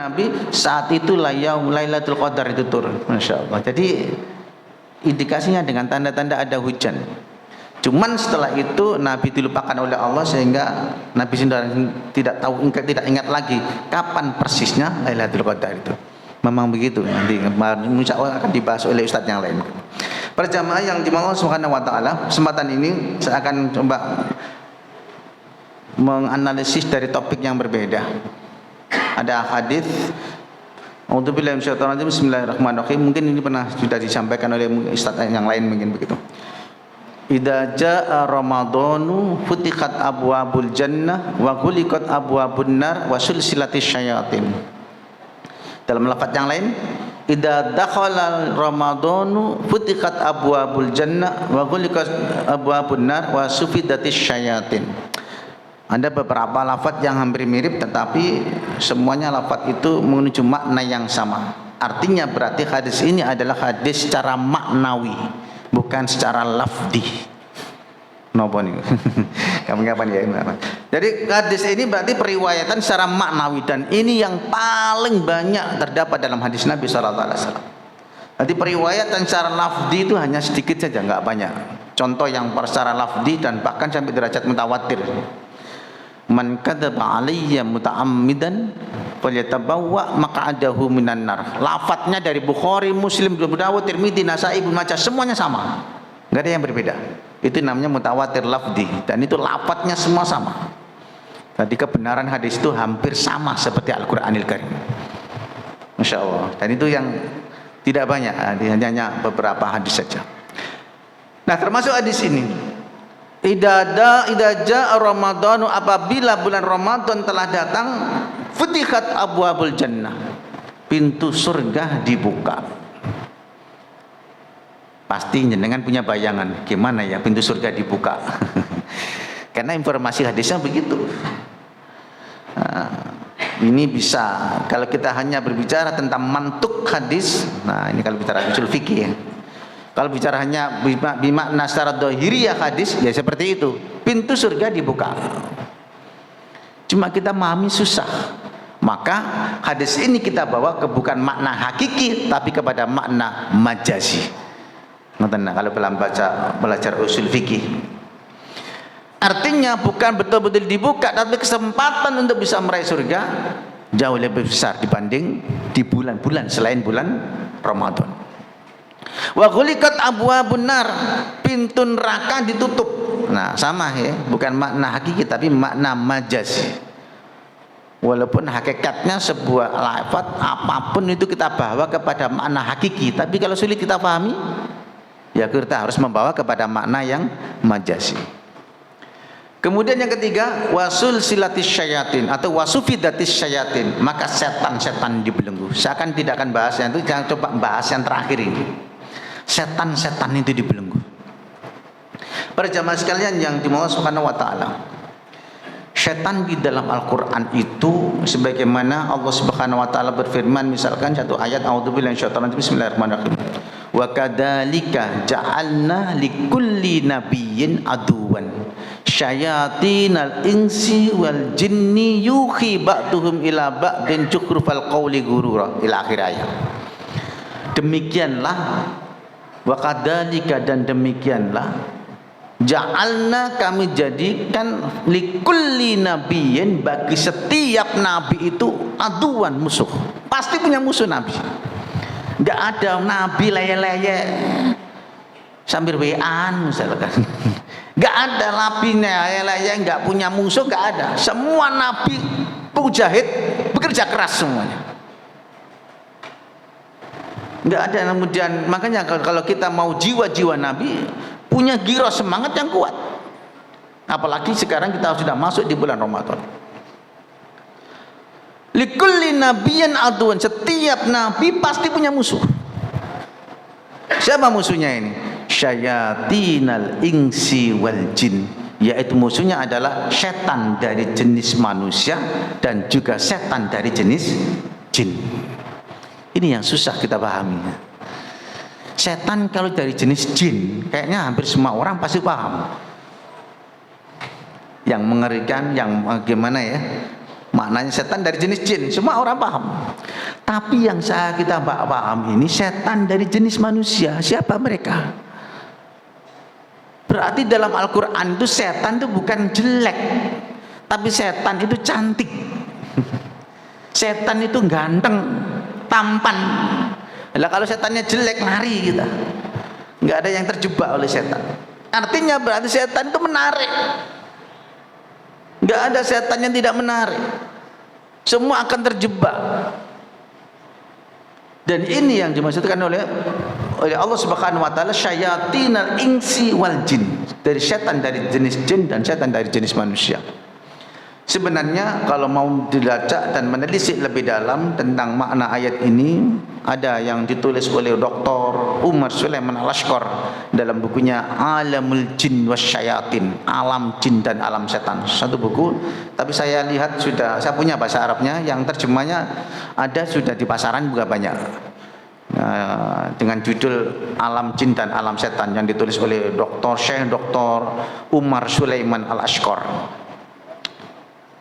Nabi saat itu Lailatul Qadar itu turun, Masya Allah. Jadi indikasinya dengan tanda-tanda ada hujan. Cuman setelah itu Nabi dilupakan oleh Allah sehingga Nabi tidak ingat lagi kapan persisnya Lailatul Qadar itu. Memang begitu, nanti insya Allah akan dibahas oleh ustadz yang lain. Para jamaah yang dimaulah Allah Subhanahu wa taala, kesempatan ini saya akan coba menganalisis dari topik yang berbeda. Ada hadis, A'udzubillahi minasyaitonir rajim, bismillahirrahmanirrahim. Mungkin ini pernah sudah disampaikan oleh ustadz yang lain mungkin begitu. Idza jaa ramadhanu futihat abwabul jannah wa ghuliqat abwabun nar wa sulsilatis syayatin. Dalam lafaz yang lain, idza dakhala ramadhanu futihat abwabul jannah wa ghuliqat abwabun nar wa sufidatis syayatin. Ada beberapa lafaz yang hampir mirip tetapi semuanya lafaz itu menuju makna yang sama. Artinya berarti hadis ini adalah hadis secara maknawi, bukan secara lafdi. Napa nih? Kapan ya? Jadi hadis ini berarti periwayatan secara maknawi dan ini yang paling banyak terdapat dalam hadis Nabi sallallahu alaihi wasallam. Jadi periwayatan secara lafdi itu hanya sedikit saja, enggak banyak. Contoh yang secara lafdi dan bahkan sampai derajat mutawatir. Man kadzaba alayya muta'ammidan falyatabawwa maq'adahu minan nar. Lafadznya dari Bukhari, Muslim, Abu Dawud, Tirmidzi, Nasa'i, Ibnu Majah semuanya sama. Enggak ada yang berbeda. Itu namanya mutawatir lafzi dan itu lafadznya semua sama. Jadi kebenaran hadis itu hampir sama seperti Al-Qur'anil Karim. Masya Allah. Dan itu yang tidak banyak, hanya beberapa hadis saja. Nah, termasuk hadis ini. Idza jaa Ramadhanu, apabila bulan Ramadan telah datang, futihat abwabul jannah, pintu surga dibuka. Pasti jenengan punya bayangan gimana ya pintu surga dibuka. Karena informasi hadisnya begitu. Nah, ini bisa kalau kita hanya berbicara tentang mantuk hadis. Nah, ini kalau bicara usul fikih ya. Kalau bicara hanya bimakna secara dhahiriyah hadis, ya seperti itu. Pintu surga dibuka. Cuma kita memahami susah. Maka hadis ini kita bawa ke bukan makna hakiki, tapi kepada makna majazi. Nah, kalau belajar usul fikih. Artinya bukan betul-betul dibuka, tapi kesempatan untuk bisa meraih surga jauh lebih besar dibanding di bulan-bulan selain bulan Ramadan. Wa ghuliqat abwabun nar, pintu neraka ditutup. Nah, sama ya, bukan makna hakiki tapi makna majazi. Walaupun hakikatnya sebuah lafaz apapun itu kita bawa kepada makna hakiki, tapi kalau sulit kita pahami, ya kita harus membawa kepada makna yang majazi. Kemudian yang ketiga, wasul silatis syayatin atau wasufidatis syayatin, maka setan-setan dibelenggu. Saya akan tidak akan bahasnya itu, jangan coba bahas yang terakhir ini. Setan-setan itu dibelenggu. Para jamaah sekalian yang dimaulah Subhanahu wa taala. Setan di dalam Al-Qur'an itu sebagaimana Allah Subhanahu wa taala berfirman, misalkan satu ayat, a'udzubillahi minasyaitonir rajim, bismillahirrahmanirrahim. Wa kadzalika ja'alna likulli nabiyyin aduwan syayatinal insi wal jinni yuhi ba'duhum ila ba'din zukhrufal qawli ghurura, ila akhir ayat. Demikianlah, wa kadzalika, dan demikianlah, ja'alna, kami jadikan, likulli nabiyyin, bagi setiap nabi itu, aduan, musuh. Pasti punya musuh nabi. Enggak ada nabi leye-leye sambil WA-an misalkan. Enggak ada nabi leye-leye enggak punya musuh, enggak ada. Semua nabi mujahid, bekerja keras semuanya. Enggak ada. Kemudian makanya kalau kita mau jiwa-jiwa nabi, punya giro semangat yang kuat. Apalagi sekarang kita sudah masuk di bulan Ramadan. Likulli nabiyyin aduan, setiap nabi pasti punya musuh. Siapa musuhnya ini? Syayatinal insi wal jin, yaitu musuhnya adalah setan dari jenis manusia dan juga setan dari jenis jin. Ini yang susah kita pahami. Setan kalau dari jenis jin, kayaknya hampir semua orang pasti paham. Yang mengerikan, yang gimana ya? Maknanya setan dari jenis jin, semua orang paham. Tapi yang kita paham ini setan dari jenis manusia. Siapa mereka? Berarti dalam Al-Quran itu setan itu bukan jelek, tapi setan itu cantik. Setan itu ganteng, tampan. Lah kalau setannya jelek, lari kita. Nggak ada yang terjebak oleh setan. Artinya berarti setan itu menarik. Nggak ada setan yang tidak menarik. Semua akan terjebak. Dan ini yang dimaksudkan oleh Allah Subhanahu wa taala, syayatinal insi wal jin, dari setan dari jenis jin dan setan dari jenis manusia. Sebenarnya kalau mau dilacak dan menelisik lebih dalam tentang makna ayat ini, ada yang ditulis oleh Dr. Umar Sulaiman Al-Ashqar dalam bukunya Alamul Jin Wasyayatin, Alam Jin dan Alam Setan. Satu buku, tapi saya lihat sudah, saya punya bahasa Arabnya, yang terjemahnya ada sudah di pasaran juga banyak. Dengan judul Alam Jin dan Alam Setan yang ditulis oleh Syekh Dr. Umar Sulaiman Al-Ashqar.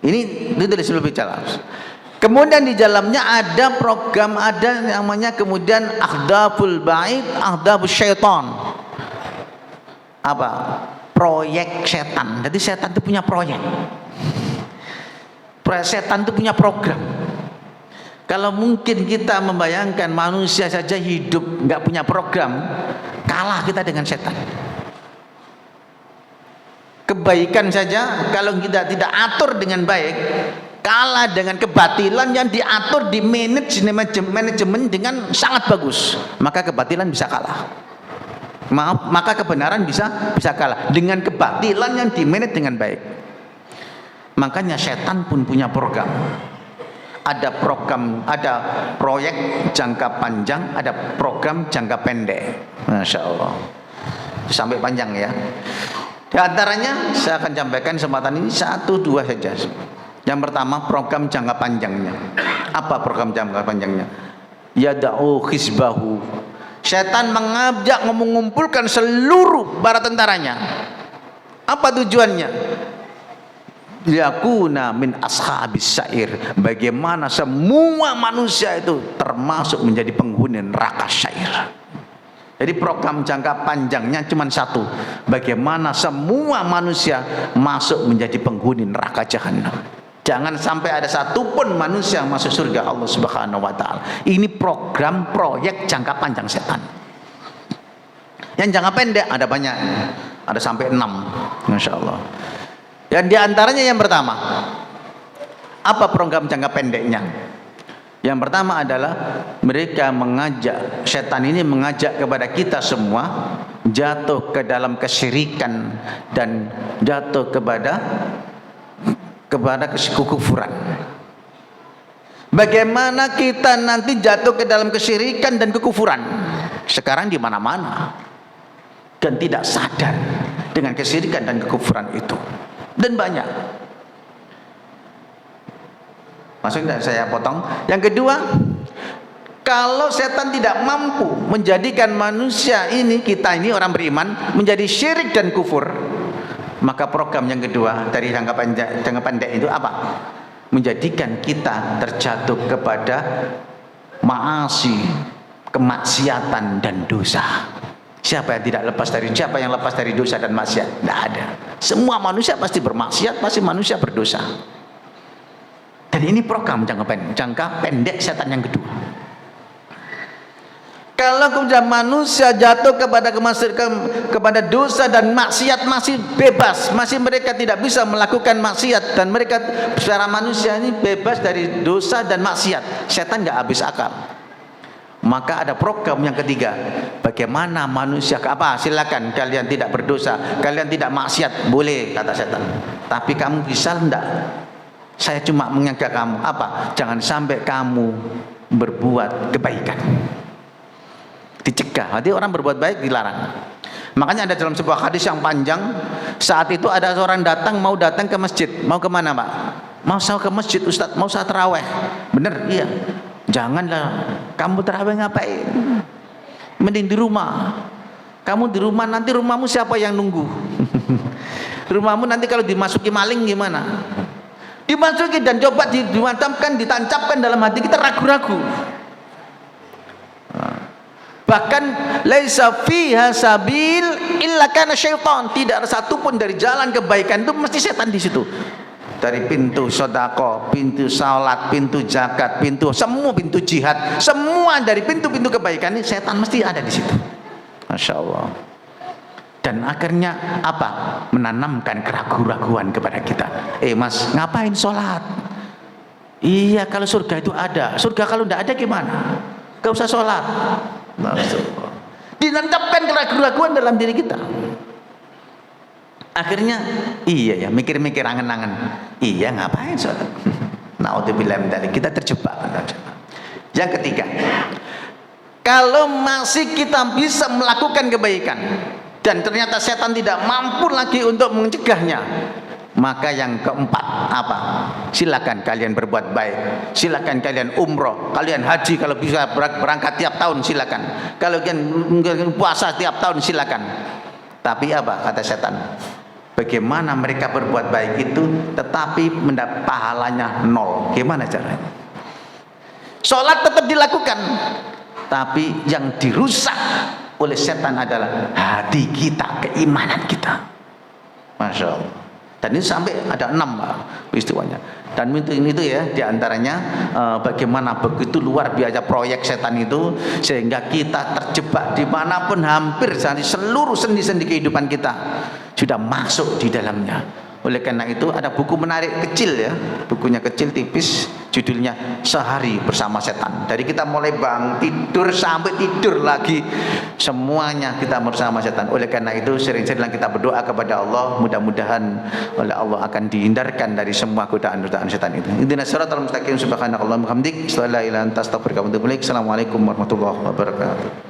Ini ditulis lebih jelas. Kemudian di dalamnya ada program, ada namanya kemudian Ahdaful Bait, Ahdafus Syaitan. Apa? Proyek setan. Jadi setan itu punya proyek. Setan itu punya program. Kalau mungkin kita membayangkan manusia saja hidup nggak punya program, kalah kita dengan setan. Kebaikan saja kalau kita tidak atur dengan baik, kalah dengan kebatilan yang diatur di manajemen dengan sangat bagus. Maka kebatilan bisa kalah. Maka kebenaran bisa kalah dengan kebatilan yang dimanage dengan baik. Makanya setan pun punya program. Ada program, ada proyek jangka panjang, ada program jangka pendek. Masya Allah, sampai panjang ya. Di antaranya saya akan sampaikan kesempatan ini 1-2 saja. Yang pertama, program jangka panjangnya. Apa program jangka panjangnya? Yada'u khizbahu. Setan mengajak mengumpulkan seluruh para tentaranya. Apa tujuannya? Yakuna min ashabis syair. Bagaimana semua manusia itu termasuk menjadi penghuni neraka syair. Jadi program jangka panjangnya cuma satu, bagaimana semua manusia masuk menjadi penghuni neraka jahanam. Jangan sampai ada satupun manusia yang masuk surga Allah Subhanahu wa taala. Ini program proyek jangka panjang setan. Yang jangka pendek ada banyak, ada sampai 6, Masya Allah. Dan diantaranya yang pertama, apa program jangka pendeknya? Yang pertama adalah mereka mengajak, setan ini mengajak kepada kita semua jatuh ke dalam kesyirikan dan jatuh kepada kekufuran. Bagaimana kita nanti jatuh ke dalam kesyirikan dan kekufuran? Sekarang di mana-mana dan tidak sadar dengan kesyirikan dan kekufuran itu, dan banyak. Maksudnya saya potong. Yang kedua, kalau setan tidak mampu menjadikan manusia ini, kita ini orang beriman, menjadi syirik dan kufur, maka program yang kedua dari jangka pendek itu apa? Menjadikan kita terjatuh kepada maasi, kemaksiatan dan dosa. Siapa yang tidak lepas dari, siapa yang lepas dari dosa dan maksiat? Tidak ada. Semua manusia pasti bermaksiat, pasti manusia berdosa. Dan ini program jangka pendek setan yang kedua. Kalau kemudian manusia jatuh kepada dosa dan maksiat, masih bebas, masih mereka tidak bisa melakukan maksiat, dan mereka secara manusia ini bebas dari dosa dan maksiat, setan nggak habis akal. Maka ada program yang ketiga, bagaimana manusia silakan kalian tidak berdosa, kalian tidak maksiat, boleh, kata setan, tapi kamu bisa enggak? Saya cuma mengajak kamu jangan sampai kamu berbuat kebaikan. Dicegah. Jadi orang berbuat baik dilarang. Makanya ada dalam sebuah hadis yang panjang, saat itu ada seorang mau datang ke masjid. Mau kemana, Pak? Mau ke masjid, Ustaz, mau saya taraweh. Bener? Iya. Janganlah kamu taraweh ngapain? Mending di rumah. Kamu di rumah, nanti rumahmu siapa yang nunggu? Rumahmu nanti kalau dimasuki maling gimana? dimasuki dan coba dimantapkan, ditancapkan dalam hati kita ragu-ragu. Bahkan laisa fiha sabil illa kana syaitan, tidak ada satupun dari jalan kebaikan itu mesti setan di situ. Dari pintu sedekah, pintu salat, pintu zakat, semua pintu jihad, semua dari pintu-pintu kebaikan ini setan mesti ada di situ. Masya Allah. Dan akhirnya apa? Menanamkan keraguan-raguan kepada kita. Mas, ngapain sholat? Iya, kalau surga itu ada. Surga kalau tidak ada gimana? Gak usah sholat. Dinancapkan keraguan-raguan dalam diri kita. Akhirnya iya ya, mikir-mikir, angen-angen. Iya, ngapain sholat? Naudzubillah min dzalik, kita terjebak. Yang ketiga, kalau masih kita bisa melakukan kebaikan dan ternyata setan tidak mampu lagi untuk mencegahnya, maka yang keempat apa? Silakan kalian berbuat baik, silakan kalian umroh, kalian haji kalau bisa berangkat tiap tahun silakan, kalau kalian puasa tiap tahun silakan. Tapi apa kata setan? Bagaimana mereka berbuat baik itu tetapi mendapat pahalanya nol? Gimana caranya? Sholat tetap dilakukan, tapi yang dirusak oleh setan adalah hati kita, keimanan kita. Masya Allah. Dan ini sampai ada 6 peristiwanya. Dan itu ya diantaranya bagaimana begitu luar biasa proyek setan itu sehingga kita terjebak dimanapun, hampir seluruh sendi-sendi kehidupan kita sudah masuk di dalamnya. Oleh karena itu ada buku menarik kecil ya, bukunya kecil tipis, judulnya Sehari Bersama Setan. Dari kita mulai tidur sampai tidur lagi, semuanya kita bersama setan. Oleh karena itu sering-sering kita berdoa kepada Allah, mudah-mudahan oleh Allah akan dihindarkan dari semua godaan-godaan setan itu. Ihdinas siratal mustaqim, subhanakallahumma wa bihamdik, asyhadu an la ilaha illa anta, astaghfiruka wa atubu ilaik. Assalamualaikum warahmatullahi wabarakatuh.